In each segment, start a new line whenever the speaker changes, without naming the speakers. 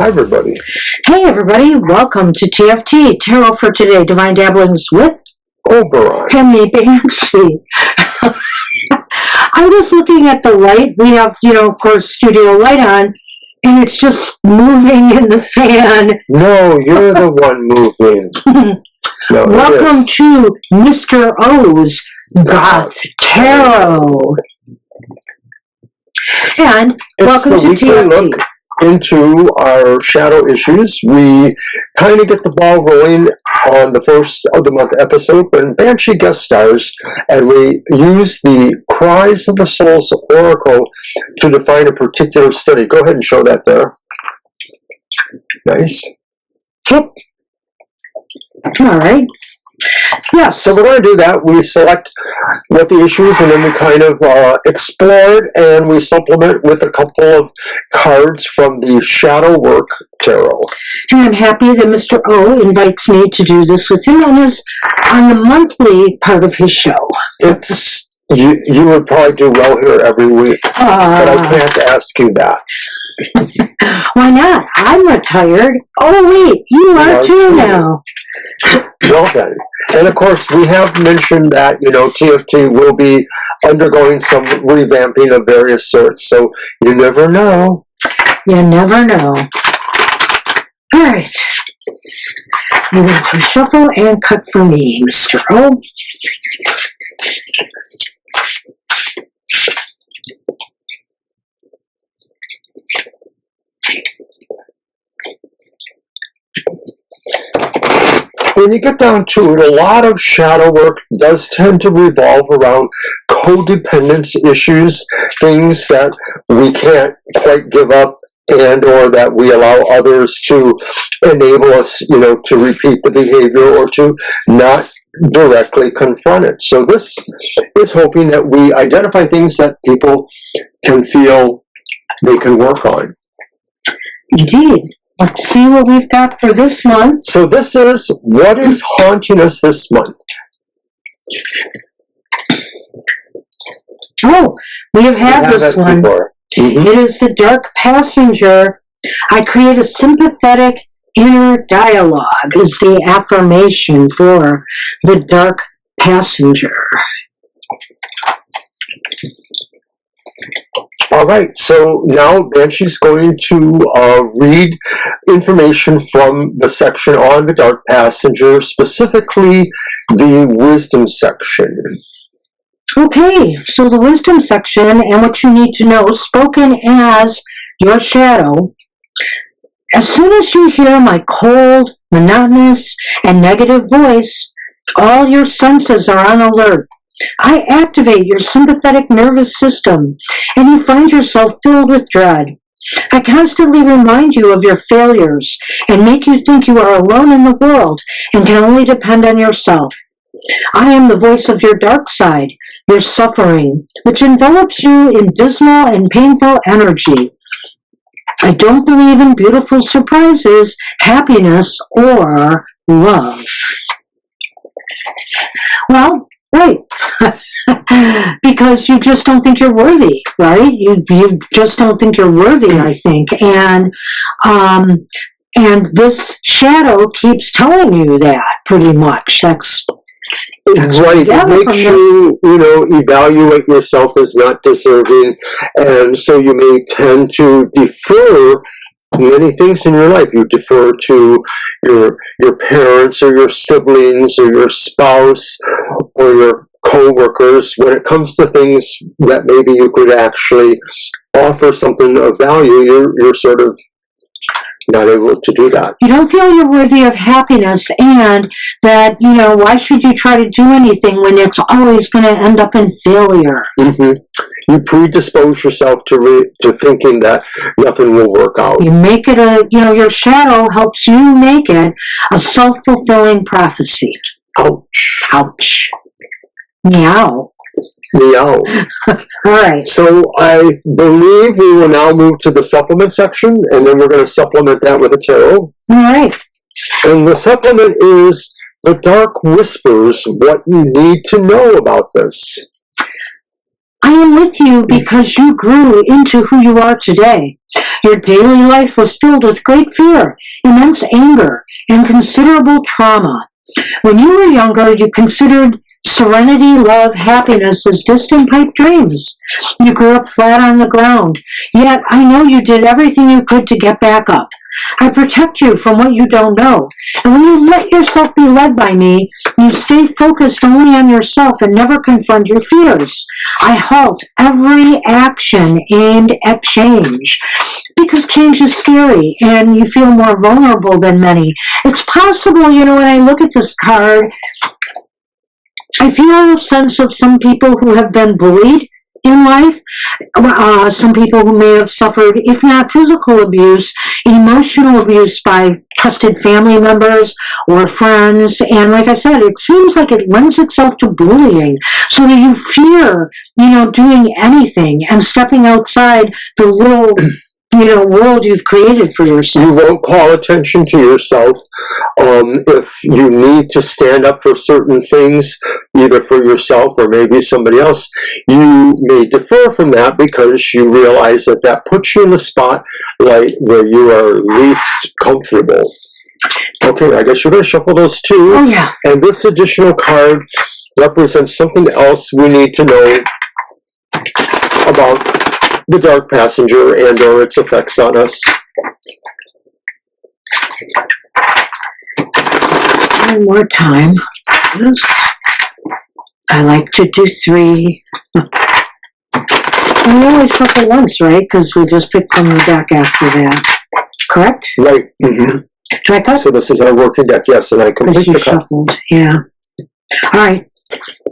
Hi, everybody.
Hey, everybody. Welcome to TFT, Tarot for Today, Divine Dabblings with
Oberon.
and me, Banshee. I was looking at the light. We have, of course, studio light on, and it's just moving in the fan.
No, you're the one moving. No,
welcome to Mr. O's Goth Tarot. And welcome to TFT.
Look into our shadow issues. We kind of get the ball rolling on the first of the month episode when Banshee guest stars, and we use the Cries of the Soul's Oracle to define a particular study. Go ahead and show that there. Nice.
Yep. All right. Yeah.
So we're going to do that. We select what the issue is, and then we kind of explore it, and we supplement with a couple of cards from the Shadow Work Tarot.
And I'm happy that Mr. O invites me to do this with him on the monthly part of his show.
It's you would probably do well here every week, but I can't ask you that.
Why not? I'm retired. Oh wait, you are too now.
Well then. And of course, we have mentioned that, TFT will be undergoing some revamping of various sorts, so you never know.
You never know. All right. You want to shuffle and cut for me, Mr. O.
When you get down to it, a lot of shadow work does tend to revolve around codependence issues, things that we can't quite give up and or that we allow others to enable us, to repeat the behavior or to not directly confront it. So this is hoping that we identify things that people can feel they can work on.
Indeed. Let's see what we've got for this month.
So this is what is haunting us this month.
Oh, we have had this one.
Mm-hmm.
It is the Dark Passenger. I create a sympathetic inner dialogue is the affirmation for the Dark Passenger.
All right, so now Banshee's going to read information from the section on the Dark Passenger, specifically the Wisdom section.
Okay, so the Wisdom section and what you need to know, spoken as your shadow. As soon as you hear my cold, monotonous, and negative voice, all your senses are on alert. I activate your sympathetic nervous system, and you find yourself filled with dread. I constantly remind you of your failures and make you think you are alone in the world and can only depend on yourself. I am the voice of your dark side, your suffering, which envelops you in dismal and painful energy. I don't believe in beautiful surprises, happiness, or love. Well, right. Because you just don't think you're worthy, right? You just don't think you're worthy, I think. And this shadow keeps telling you that, pretty much. That's
right. It makes you, evaluate yourself as not deserving, and so you may tend to defer many things in your life. You defer to your parents or your siblings or your spouse or your co-workers when it comes to things that maybe you could actually offer something of value. You're sort of not able to do that.
You don't feel you're worthy of happiness, and that, why should you try to do anything when it's always going to end up in failure?
Mm-hmm. You predispose yourself to thinking that nothing will work out.
You make it your shadow helps you make it a self-fulfilling prophecy.
Ouch.
Ouch. Meow.
Meow.
All right.
So I believe we will now move to the supplement section, and then we're going to supplement that with a tarot.
All right.
And the supplement is The Dark Whispers, What You Need to Know About This.
I I am with you because you grew into who you are today. Your daily life was filled with great fear, immense anger, and considerable trauma. When you were younger, you considered serenity, love, happiness as distant pipe dreams. You grew up flat on the ground, yet I know you did everything you could to get back up. I protect you from what you don't know. And when you let yourself be led by me, you stay focused only on yourself and never confront your fears. I halt every action aimed at change. Because change is scary and you feel more vulnerable than many. It's possible, when I look at this card, I feel a sense of some people who have been bullied in life, some people who may have suffered, if not physical abuse, emotional abuse by trusted family members or friends. And like I said, it seems like it lends itself to bullying, so that you fear, doing anything and stepping outside the little world you've created for yourself.
You won't call attention to yourself. If you need to stand up for certain things, either for yourself or maybe somebody else, you may defer from that because you realize that puts you in the spotlight where you are least comfortable. Okay, I guess you're going to shuffle those two.
Oh, yeah.
And this additional card represents something else we need to know about the Dark Passenger and or its effects on us.
One more time. I like to do 3. We only shuffle once, right? Because we just pick from the deck after that. Correct?
Right. Mm-hmm.
Do I cut?
So this is our working deck, yes, and I complete the cut.
Shuffled, yeah. All right.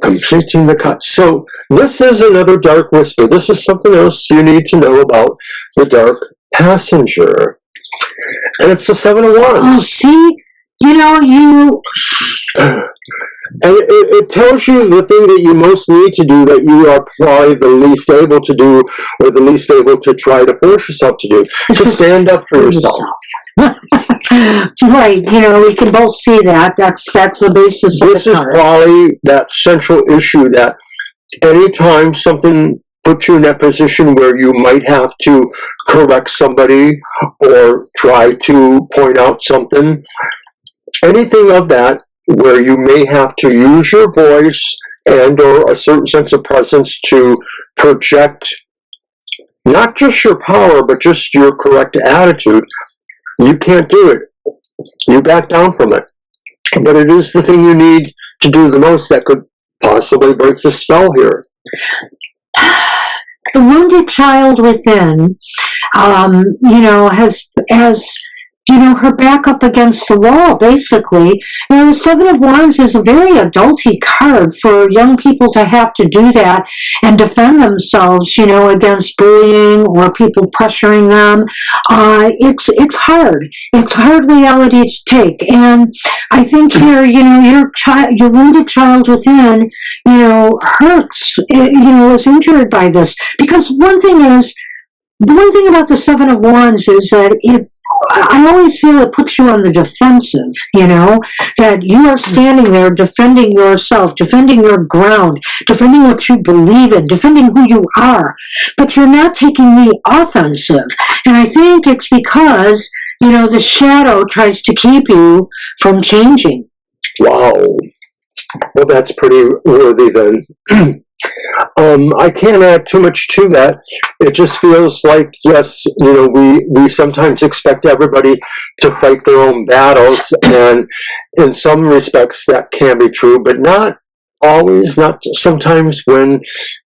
Completing the cut. So this is another Dark Whisper. This is something else you need to know about the Dark Passenger. And it's the 7 of Wands.
Oh, see?
And it tells you the thing that you most need to do, that you are probably the least able to do, or the least able to try to force yourself to do, to stand up for yourself.
Right, we can both see that. That's the basis of
this is probably that central issue, that anytime something puts you in that position where you might have to correct somebody or try to point out something, anything of that where you may have to use your voice and or a certain sense of presence to project not just your power, but just your correct attitude, you can't do it. You back down from it. But it is the thing you need to do the most that could possibly break the spell here.
The wounded child within, has her back up against the wall, basically. The 7 of Wands is a very adulty card for young people to have to do that and defend themselves, against bullying or people pressuring them. It's hard. It's hard reality to take. And I think here, your wounded child within, hurts, is injured by this. Because the one thing about the 7 of Wands is that I always feel it puts you on the defensive, that you are standing there defending yourself, defending your ground, defending what you believe in, defending who you are, but you're not taking the offensive. And I think it's because, the shadow tries to keep you from changing.
Wow. Well, that's pretty worthy then. I can't add too much to that. It just feels like, yes, we sometimes expect everybody to fight their own battles, and in some respects that can be true, but not always, not sometimes when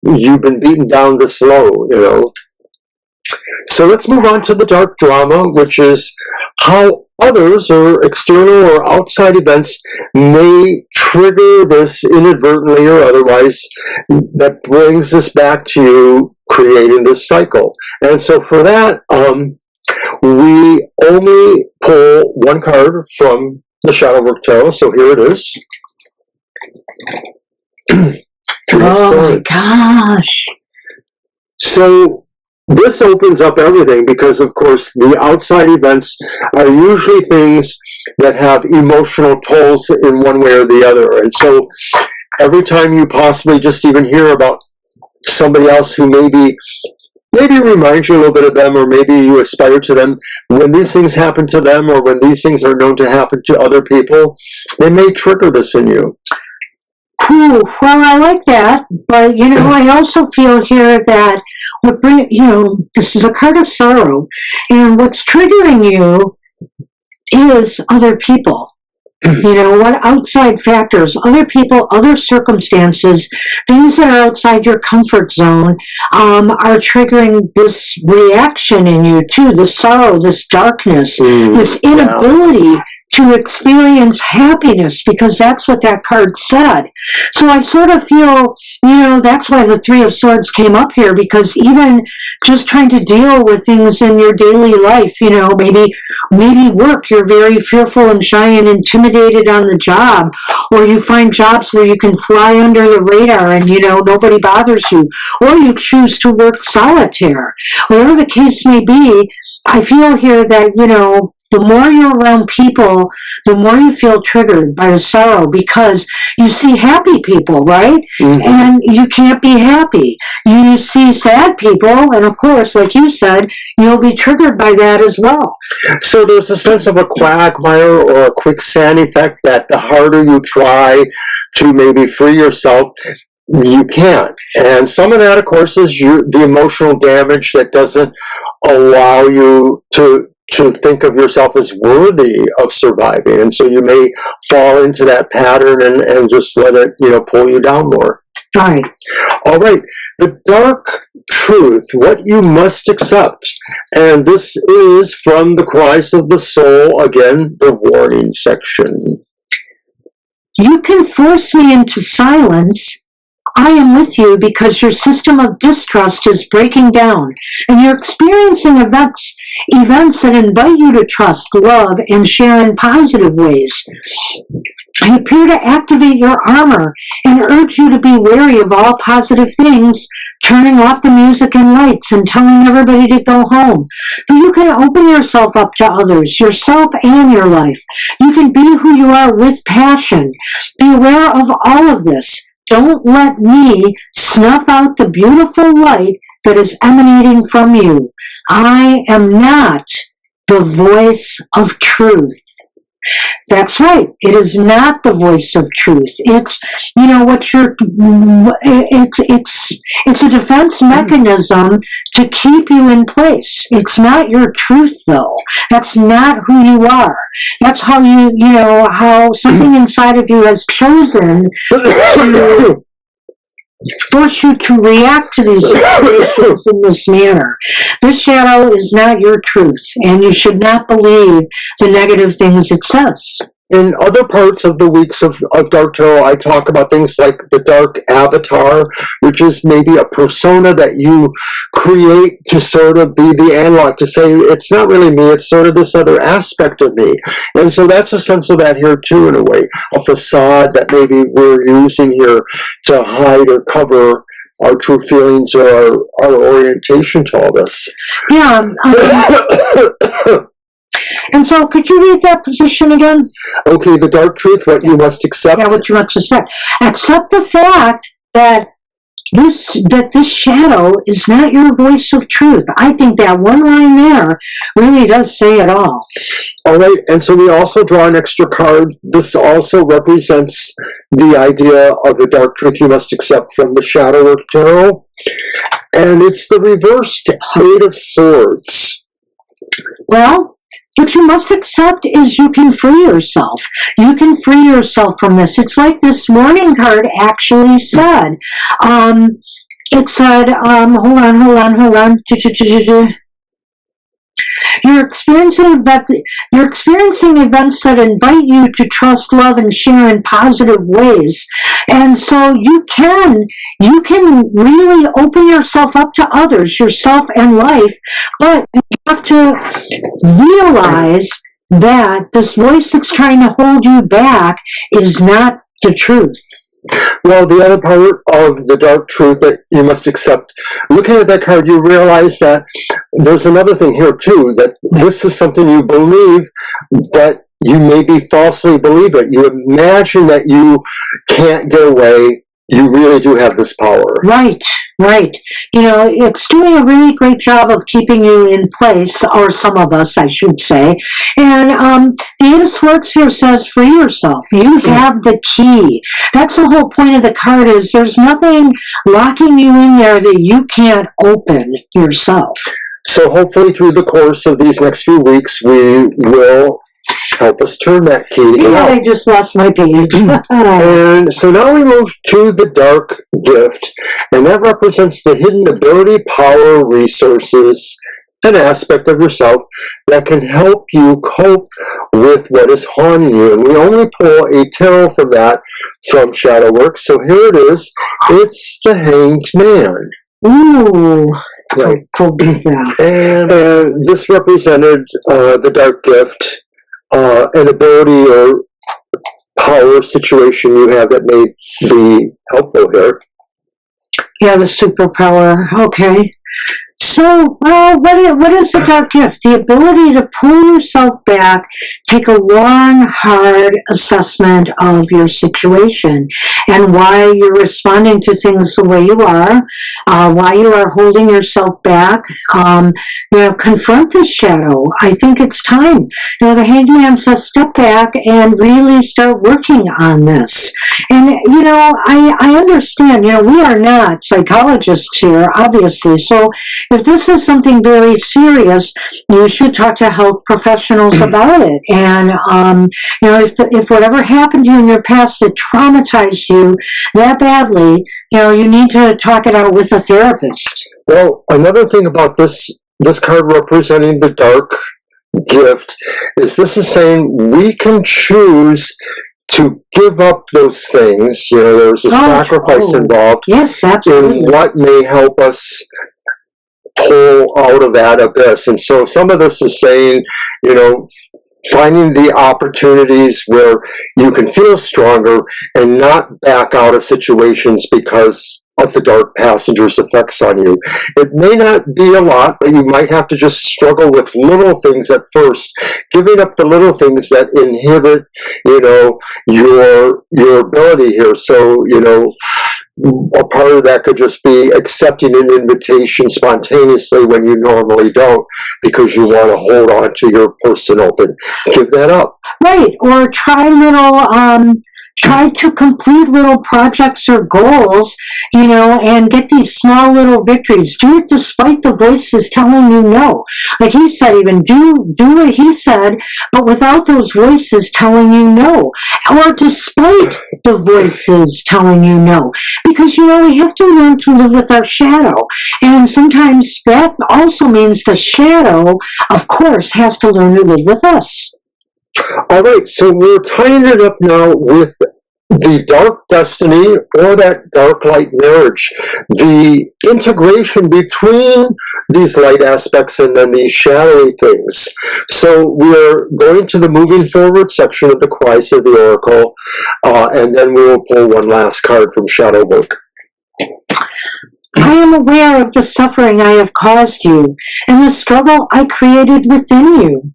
you've been beaten down this low, So let's move on to the dark drama, which is how others or external or outside events may trigger this inadvertently or otherwise, that brings us back to you creating this cycle. And so for that, we only pull one card from the Shadow Work Tarot. So here it is.
Oh my gosh.
So this opens up everything because, of course, the outside events are usually things that have emotional tolls in one way or the other. And so every time you possibly just even hear about somebody else who maybe reminds you a little bit of them, or maybe you aspire to them. When these things happen to them, or when these things are known to happen to other people, they may trigger this in you.
Well, I like that, but I also feel here that this is a card of sorrow, and what's triggering you is other people. What outside factors, other people, other circumstances, things that are outside your comfort zone are triggering this reaction in you too, this sorrow, this darkness, this inability to experience happiness, because that's what that card said. So I sort of feel, that's why the Three of Swords came up here, because even just trying to deal with things in your daily life, maybe work, you're very fearful and shy and intimidated on the job, or you find jobs where you can fly under the radar and, nobody bothers you, or you choose to work solitaire. Whatever the case may be, I feel here that, the more you're around people, the more you feel triggered by the sorrow, because you see happy people, right? Mm-hmm. And you can't be happy. You see sad people, and of course, like you said, you'll be triggered by that as well.
So there's a sense of a quagmire or a quicksand effect, that the harder you try to maybe free yourself, you can't. And some of that, of course, is the emotional damage that doesn't allow you to think of yourself as worthy of surviving. And so you may fall into that pattern and just let it, pull you down more.
Right.
All right. The dark truth, what you must accept. And this is from the Cries of the Soul, again, the warning section.
You can force me into silence. I am with you because your system of distrust is breaking down, and you're experiencing events that invite you to trust, love, and share in positive ways. I appear to activate your armor and urge you to be wary of all positive things, turning off the music and lights and telling everybody to go home. But you can open yourself up to others, yourself and your life. You can be who you are with passion. Be aware of all of this. Don't let me snuff out the beautiful light that is emanating from you. I am not the voice of truth. That's right. It is not the voice of truth. It's, it's a defense mechanism to keep you in place. It's not your truth, though. That's not who you are. That's how how something inside of you has chosen to force you to react to these situations in this manner. This shadow is not your truth, and you should not believe the negative things it says.
In other parts of the weeks of Dark Tarot, I talk about things like the dark avatar, which is maybe a persona that you create to sort of be the analog, to say, it's not really me, it's sort of this other aspect of me. And so that's a sense of that here too, in a way. A facade that maybe we're using here to hide or cover our true feelings or our orientation to all this.
Yeah. And so, could you read that position again?
Okay, the dark truth, what you must accept.
Yeah, what you must accept. Accept the fact that this shadow is not your voice of truth. I think that one line there really does say it all.
All right, and so we also draw an extra card. This also represents the idea of the dark truth you must accept from the Shadow of Tarot. And it's the reversed Eight of Swords.
Well, what you must accept is you can free yourself. You can free yourself from this. It's like this warning card actually said. It said, hold on. You're experiencing events that invite you to trust, love, and share in positive ways. And so you can really open yourself up to others, yourself and life, but you have to realize that this voice that's trying to hold you back is not the truth.
Well, the other part of the dark truth that you must accept, looking at that card, you realize that there's another thing here too, that this is something you believe, but you maybe falsely believe it. You imagine that you can't get away you really do have this power.
Right, right. You know, it's doing a really great job of keeping you in place, or some of us, I should say. And the Eight of Swords here says, free yourself. You have the key. That's the whole point of the card, is there's nothing locking you in there that you can't open yourself.
So hopefully through the course of these next few weeks, we will help us turn that key.
Yeah, I just lost my page.
And so now we move to the dark gift, and that represents the hidden ability, power, resources, an aspect of yourself that can help you cope with what is haunting you. And we only pull a tarot from that from Shadow Work. So here it is. It's the Hanged Man.
Ooh.
Right.
Yeah.
And this represented the dark gift, an ability or power situation you have that may be helpful here.
Yeah, the superpower. Okay. So, what is the dark gift? The ability to pull yourself back, take a long, hard assessment of your situation and why you're responding to things the way you are, why you are holding yourself back. Confront this shadow. I think it's time. You know, the Hanged Man says step back and really start working on this. And, you know, I understand, you know, we are not psychologists here, obviously, so if this is something very serious, you should talk to health professionals about it. And, you know, if whatever happened to you in your past that traumatized you that badly, you know, you need to talk it out with a therapist.
Well, another thing about this card representing the dark gift is this is saying we can choose to give up those things. You know, there's a sacrifice involved.
Yes, absolutely.
In what may help us pull out of that abyss. And so some of this is saying, you know, finding the opportunities where you can feel stronger and not back out of situations because of the dark passenger's effects on you. It may not be a lot, but you might have to just struggle with little things at first, giving up the little things that inhibit, you know, your ability here. So, you know, a part of that could just be accepting an invitation spontaneously when you normally don't, because you want to hold on to your personal thing. Give that up.
Right, or try to complete little projects or goals, you know, and get these small little victories. Do it despite the voices telling you no. Like he said, even do what he said, but without those voices telling you no. Or despite the voices telling you no. Because, you know, we have to learn to live with our shadow. And sometimes that also means the shadow, of course, has to learn to live with us.
All right, so we're tying it up now with the dark destiny or that dark light marriage, the integration between these light aspects and then these shadowy things. So we're going to the moving forward section of the Cries of the Oracle, and then we will pull one last card from Shadow Work.
I am aware of the suffering I have caused you and the struggle I created within you.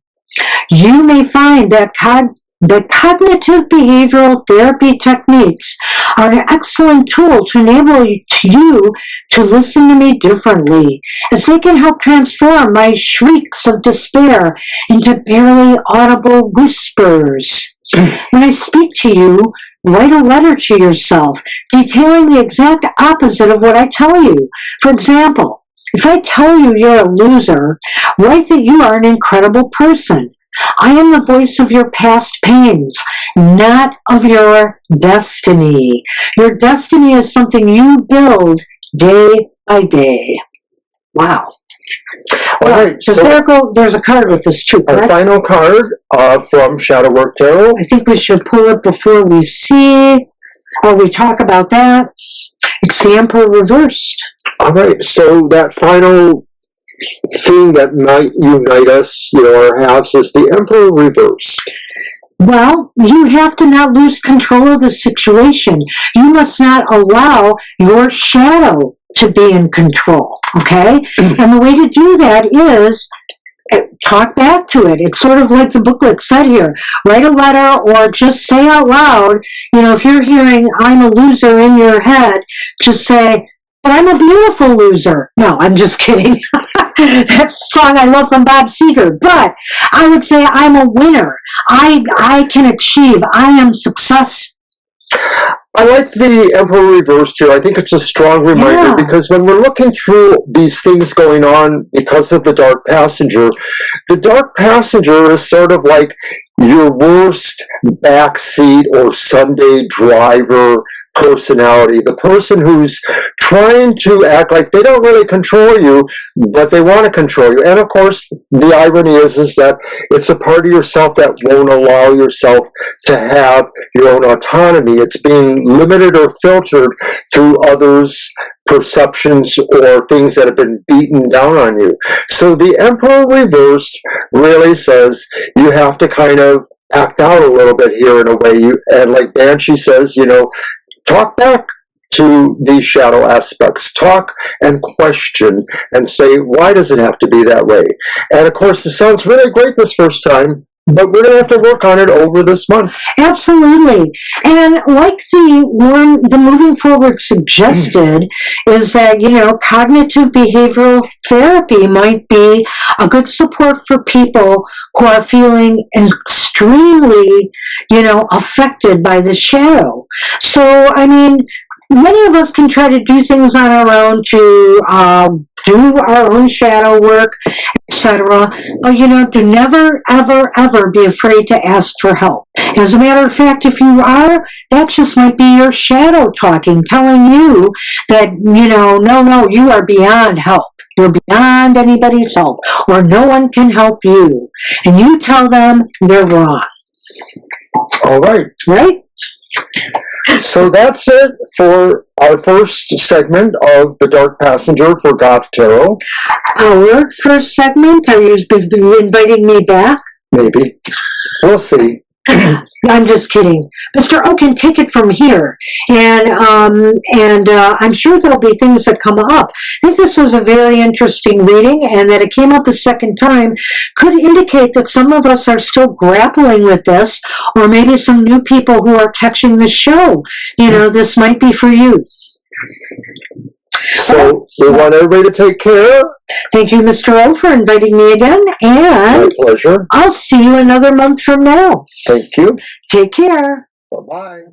You may find that cognitive behavioral therapy techniques are an excellent tool to enable you to listen to me differently, as they can help transform my shrieks of despair into barely audible whispers. When I speak to you, write a letter to yourself detailing the exact opposite of what I tell you. For example, if I tell you you're a loser, write that you are an incredible person. I am the voice of your past pains, not of your destiny. Your destiny is something you build day by day. Wow.
All right,
so there's a card with this too, correct?
Our final card from Shadow Work Tarot.
I think we should pull it before we see, or we talk about that. It's the Emperor reversed.
All right, so that final thing that might unite us, you know, our halves, is the Emperor reversed.
Well, you have to not lose control of the situation. You must not allow your shadow to be in control, okay? And the way to do that is talk back to it. It's sort of like the booklet said here. Write a letter or just say out loud, if you're hearing I'm a loser in your head, just say, but I'm a beautiful loser. No, I'm just kidding. That's a song I love from Bob Seger. But I would say I'm a winner. I can achieve. I am success.
I like the Emperor reversed here. I think it's a strong reminder because when we're looking through these things going on because of the Dark Passenger is sort of like your worst backseat or Sunday driver personality. The person who's trying to act like they don't really control you, but they want to control you. And of course, the irony is that it's a part of yourself that won't allow yourself to have your own autonomy. It's being limited or filtered through others' perceptions or things that have been beaten down on you. So the Emperor reversed really says you have to kind of act out a little bit here in a way. And like Banshee says, talk back to these shadow aspects. Talk and question and say, why does it have to be that way? And of course, this sounds really great this first time, but we're going to have to work on it over this month.
Absolutely. And like the moving forward suggested is that, cognitive behavioral therapy might be a good support for people who are feeling extremely, affected by the shadow. So, many of us can try to do things on our own to do our own shadow work, etc. But do never, ever, ever be afraid to ask for help. As a matter of fact, if you are, that just might be your shadow talking, telling you that, no, you are beyond help. You're beyond anybody's help, or no one can help you. And you tell them they're wrong.
All right.
Right?
So that's it for our first segment of The Dark Passenger for Goth Tarot.
Our first segment? Are you inviting me back?
Maybe. We'll see.
I'm just kidding. Mr. O can take it from here. And I'm sure there'll be things that come up. I think this was a very interesting reading, and that it came up a second time could indicate that some of us are still grappling with this, or maybe some new people who are catching the show. This might be for you.
So we want everybody to take care.
Thank you, Mr. O, for inviting me again. And
my pleasure.
I'll see you another month from now.
Thank you.
Take care.
Bye-bye.